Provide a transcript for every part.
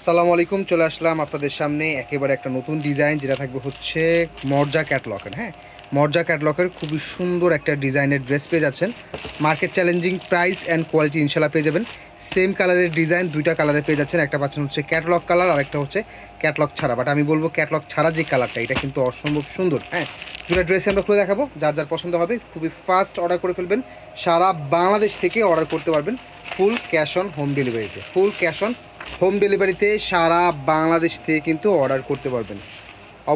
সালামু আলাইকুম, চলে আসলাম আপনাদের সামনে একেবারে একটা নতুন ডিজাইন, যেটা থাকবে হচ্ছে মর্জা ক্যাটলকের। হ্যাঁ, মর্জা ক্যাটলকের খুবই সুন্দর একটা ডিজাইনের ড্রেস পেয়ে যাচ্ছেন। Market challenging price and quality ইনশাল্লাহ পেয়ে যাবেন। সেম কালারের ডিজাইন দুইটা কালারে পেয়ে যাচ্ছেন। একটা পাচ্ছেন হচ্ছে ক্যাটলগ কালার, আর একটা হচ্ছে ক্যাটলগ ছাড়া। বাট আমি বলবো ক্যাটলগ ছাড়া যে কালারটা, এটা কিন্তু অসম্ভব সুন্দর। হ্যাঁ, দুটো ড্রেস আমরা খুলে দেখাবো, যার যার পছন্দ হবে খুবই ফাস্ট অর্ডার করে ফেলবেন। সারা বাংলাদেশ থেকে অর্ডার করতে পারবেন ফুল ক্যাশ অন হোম ডেলিভারিতে। ফুল ক্যাশ অন হোম ডেলিভারিতে সারা বাংলাদেশ থেকে কিন্তু অর্ডার করতে পারবেন।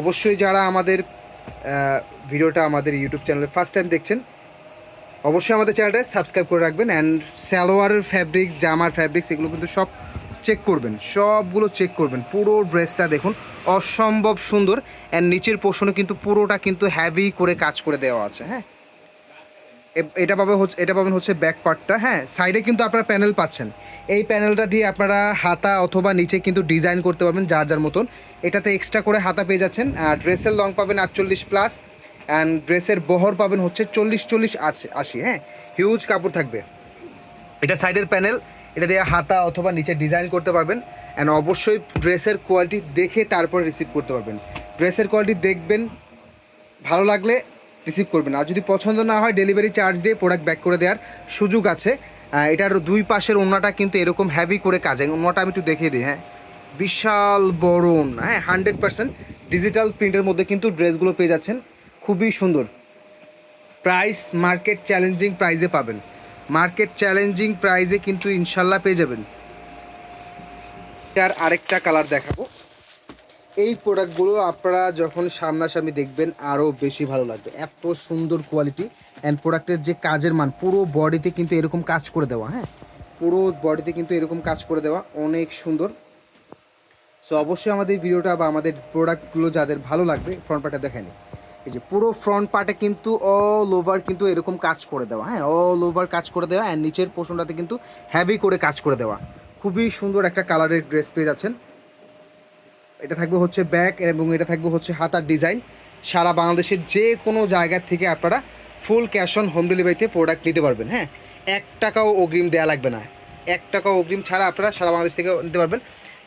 অবশ্যই যারা আমাদের ভিডিওটা আমাদের ইউটিউব চ্যানেলে ফার্স্ট টাইম দেখছেন, অবশ্যই আমাদের চ্যানেলটা সাবস্ক্রাইব করে রাখবেন। অ্যান্ড সালোয়ারের ফ্যাব্রিক, জামার ফ্যাব্রিক্স, এগুলো কিন্তু সব চেক করবেন, সবগুলো চেক করবেন। পুরো ড্রেসটা দেখুন, অসম্ভব সুন্দর। অ্যান্ড নিচের পোর্শনে কিন্তু পুরোটা কিন্তু হ্যাভি করে কাজ করে দেওয়া আছে। হ্যাঁ, এটা পাবেন হচ্ছে ব্যাক পার্টটা। হ্যাঁ, সাইডে কিন্তু আপনারা প্যানেল পাচ্ছেন। এই প্যানেলটা দিয়ে আপনারা হাতা অথবা নিচে কিন্তু ডিজাইন করতে পারবেন যার যার মতন। এটাতে এক্সট্রা করে হাতা পেয়ে যাচ্ছেন। ড্রেসের লং পাবেন 48+, অ্যান্ড ড্রেসের বহর পাবেন হচ্ছে 40-40-80। হ্যাঁ, হিউজ কাপড় থাকবে। এটা সাইডের প্যানেল, এটা দিয়ে হাতা অথবা নিচে ডিজাইন করতে পারবেন। অ্যান্ড অবশ্যই ড্রেসের কোয়ালিটি দেখে তারপর রিসিভ করতে পারবেন। ড্রেসের কোয়ালিটি দেখবেন, ভালো লাগলে রিসিভ করবেন। আর যদি পছন্দ না হয়, ডেলিভারি চার্জ দিয়ে প্রোডাক্ট ব্যাক করে দেওয়ার সুযোগ আছে। এটার দুই পাশের ওড়নাটা কিন্তু এরকম হ্যাভি করে কাজ। ওড়নাটা আমি একটু দেখিয়ে দিই। হ্যাঁ, বিশাল বড় ওড়না। হ্যাঁ, 100% ডিজিটাল প্রিন্টের মধ্যে কিন্তু ড্রেসগুলো পেয়ে যাচ্ছেন, খুবই সুন্দর। প্রাইস মার্কেট চ্যালেঞ্জিং প্রাইজে পাবেন। মার্কেট চ্যালেঞ্জিং প্রাইজে কিন্তু ইনশাল্লাহ পেয়ে যাবেন। আর আরেকটা কালার দেখাবো। এই প্রোডাক্টগুলো আপনারা যখন সামনাসামনি দেখবেন আরও বেশি ভালো লাগবে। এত সুন্দর কোয়ালিটি অ্যান্ড প্রোডাক্টের যে কাজের মান, পুরো বডিতে কিন্তু এরকম কাজ করে দেওয়া। হ্যাঁ, পুরো বডিতে কিন্তু এরকম কাজ করে দেওয়া, অনেক সুন্দর। সো অবশ্যই আমাদের ভিডিওটা বা আমাদের প্রোডাক্টগুলো যাদের ভালো লাগবে, ফ্রন্ট পার্টটা দেখেনি। এই যে পুরো ফ্রন্ট পার্টে কিন্তু অল ওভার কিন্তু এরকম কাজ করে দেওয়া। হ্যাঁ, অল ওভার কাজ করে দেওয়া, অ্যান্ড নিচের পোর্শনটাতে কিন্তু হ্যাভি করে কাজ করে দেওয়া। খুবই সুন্দর একটা কালারের ড্রেস পেয়ে যাচ্ছেন। এটা থাকবে হচ্ছে ব্যাক, এবং এটা থাকবে হচ্ছে হাতার ডিজাইন। সারা বাংলাদেশের যে কোনো জায়গা থেকে আপনারা ফুল ক্যাশ অন হোম ডেলিভারিতে প্রোডাক্ট নিতে পারবেন। হ্যাঁ, 1 টাকাও অগ্রিম দেওয়া লাগবে না। 1 টাকাও অগ্রিম ছাড়া আপনারা সারা বাংলাদেশ থেকে নিতে পারবেন।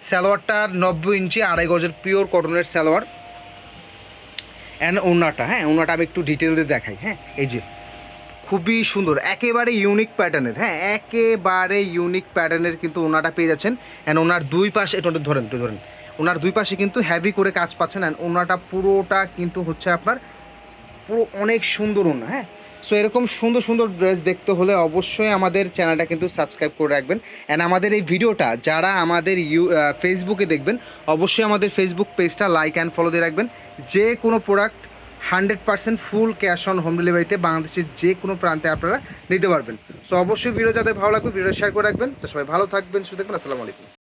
সালোয়ারটা 90 ইঞ্চি 2.5 গজের পিওর কটনের সালোয়ার। অ্যান্ড ওড়নাটা, হ্যাঁ, ওড়নাটা আমি একটু ডিটেল দিয়ে দেখাই। হ্যাঁ, এই যে খুবই সুন্দর, একেবারে ইউনিক প্যাটার্নের। হ্যাঁ, একেবারে ইউনিক প্যাটার্নের কিন্তু ওনাটা পেয়ে যাচ্ছেন। অ্যান্ড ওনার দুই পাশে একটু ধরেন ওনার দুই পাশে কিন্তু হ্যাভি করে কাজ পাচ্ছেন। অ্যান্ড ওনাটা পুরোটা কিন্তু হচ্ছে আপনার পুরো অনেক সুন্দর ওনা। হ্যাঁ, সো এরকম সুন্দর সুন্দর ড্রেস দেখতে হলে অবশ্যই আমাদের চ্যানেলটা কিন্তু সাবস্ক্রাইব করে রাখবেন। অ্যান্ড আমাদের এই ভিডিওটা যারা আমাদের ফেসবুকে দেখবেন, অবশ্যই আমাদের ফেসবুক পেজটা লাইক অ্যান্ড ফলো দিয়ে রাখবেন। যে কোনো product 100% full cash on home ডেলিভারিতে বাংলাদেশের যে কোনো প্রান্তে আপনারা নিতে পারবেন। সো অবশ্যই ভিডিও যাদের ভালো লাগবে, ভিডিও শেয়ার করে রাখবেন। তো সবাই ভালো থাকবেন, সুস্থ থাকবেন। আসসালামু আলাইকুম।